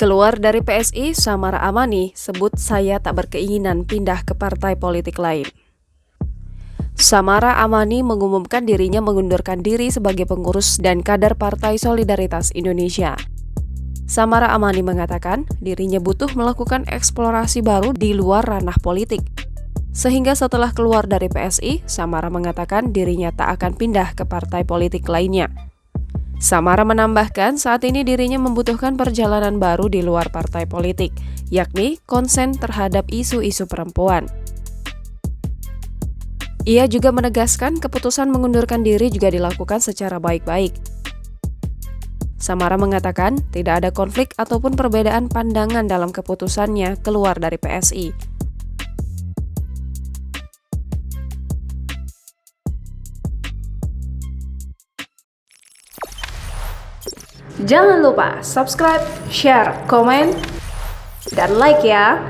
Keluar dari PSI, Samara Amani sebut saya tak berkeinginan pindah ke partai politik lain. Samara Amani mengumumkan dirinya mengundurkan diri sebagai pengurus dan kader Partai Solidaritas Indonesia. Samara Amani mengatakan dirinya butuh melakukan eksplorasi baru di luar ranah politik. Sehingga setelah keluar dari PSI, Samara mengatakan dirinya tak akan pindah ke partai politik lainnya. Samara menambahkan saat ini dirinya membutuhkan perjalanan baru di luar partai politik, yakni konsen terhadap isu-isu perempuan. Ia juga menegaskan keputusan mengundurkan diri juga dilakukan secara baik-baik. Samara mengatakan tidak ada konflik ataupun perbedaan pandangan dalam keputusannya keluar dari PSI. Jangan lupa subscribe, share, komen, dan like ya!